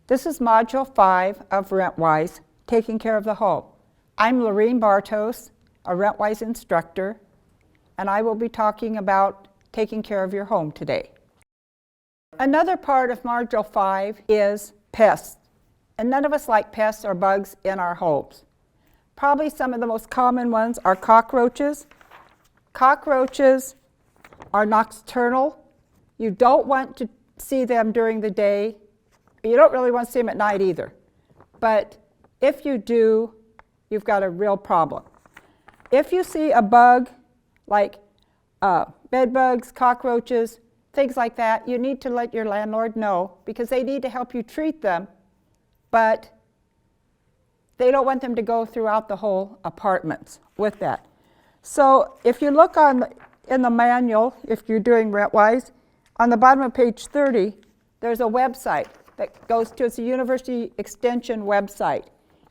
This is Module 5 of Rentwise, Taking Care of the Home. I'm Lorene Bartos, a Rentwise instructor, and I will be talking about taking care of your home today. Another part of Module 5 is pests, and none of us like pests or bugs in our homes. Probably some of the most common ones are cockroaches. Cockroaches are nocturnal. You don't want to see them during the day. You don't really want to see them at night either. But if you do, you've got a real problem. If you see a bug like bed bugs, cockroaches, things like that, you need to let your landlord know because they need to help you treat them, but they don't want them to go throughout the whole apartments with that. So if you look in the manual, if you're doing Rentwise, on the bottom of page 30, there's a website that goes to, it's a University Extension website,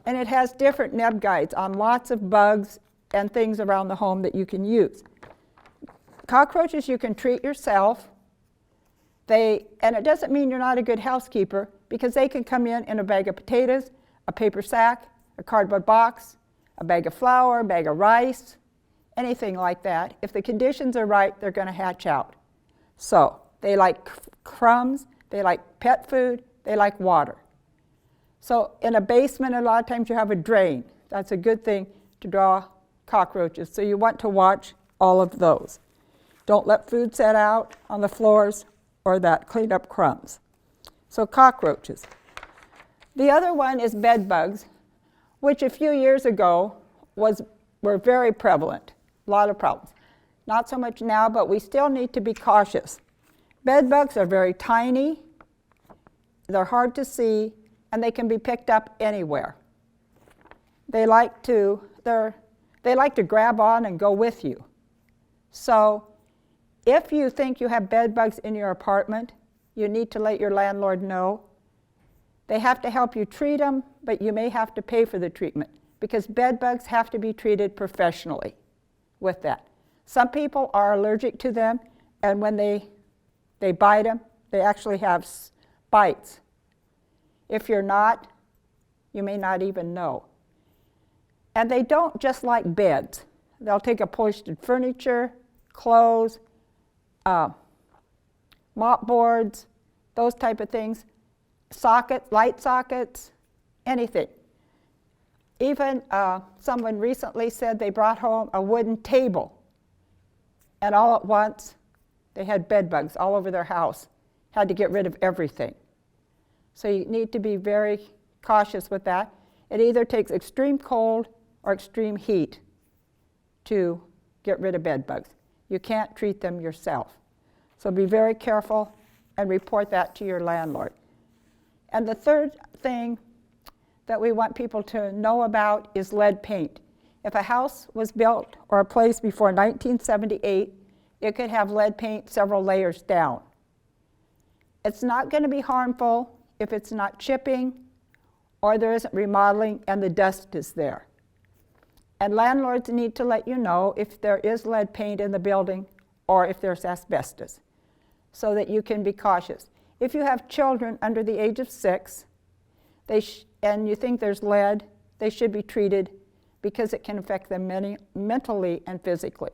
and it has different neb guides on lots of bugs and things around the home that you can use. Cockroaches you can treat yourself. And it doesn't mean you're not a good housekeeper because they can come in a bag of potatoes, a paper sack, a cardboard box, a bag of flour, a bag of rice, anything like that. If the conditions are right, they're going to hatch out. So they like crumbs, they like pet food, they like water. So in a basement, a lot of times you have a drain. That's a good thing to draw cockroaches. So you want to watch all of those. Don't let food set out on the floors or that clean up crumbs. So cockroaches. The other one is bed bugs, which a few years ago were very prevalent. A lot of problems. Not so much now, but we still need to be cautious. Bed bugs are very tiny. They're hard to see, and they can be picked up anywhere. They like to grab on and go with you. So if you think you have bed bugs in your apartment, you need to let your landlord know. They have to help you treat them, but you may have to pay for the treatment because bed bugs have to be treated professionally with that. Some people are allergic to them, and when they bite them, they actually have bites. If you're not, you may not even know. And they don't just like beds. They'll take upholstered furniture, clothes, mop boards, those type of things, light sockets, anything. Even someone recently said they brought home a wooden table, and all at once they had bed bugs all over their house, had to get rid of everything. So you need to be very cautious with that. It either takes extreme cold or extreme heat to get rid of bed bugs. You can't treat them yourself. So be very careful and report that to your landlord. And the third thing that we want people to know about is lead paint. If a house was built or a place before 1978, it could have lead paint several layers down. It's not going to be harmful if it's not chipping or there isn't remodeling and the dust is there. And landlords need to let you know if there is lead paint in the building or if there's asbestos so that you can be cautious. If you have children under the age of 6 and you think there's lead, they should be treated because it can affect them mentally and physically,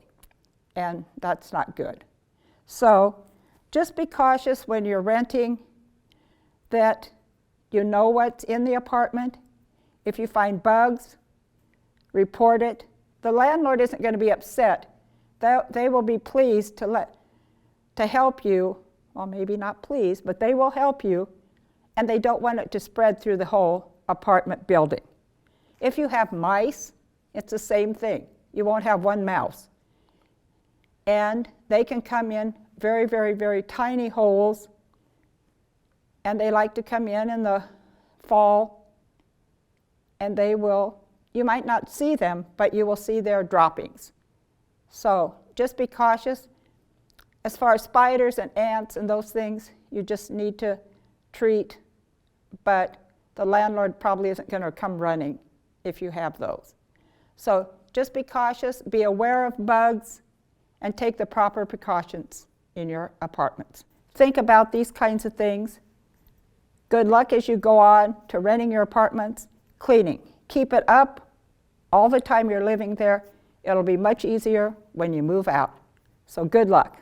and that's not good. So just be cautious when you're renting that you know what's in the apartment. If you find bugs, report it. The landlord isn't going to be upset. They will be pleased to help you. Well, maybe not pleased, but they will help you, and they don't want it to spread through the whole apartment building. If you have mice, it's the same thing. You won't have one mouse. And they can come in very, very, very tiny holes, and they like to come in the fall, and you might not see them, but you will see their droppings. So just be cautious. As far as spiders and ants and those things, you just need to treat, but the landlord probably isn't going to come running if you have those. So just be cautious, be aware of bugs, and take the proper precautions in your apartments. Think about these kinds of things. Good luck as you go on to renting your apartments, cleaning. Keep it up all the time you're living there. It'll be much easier when you move out. So good luck.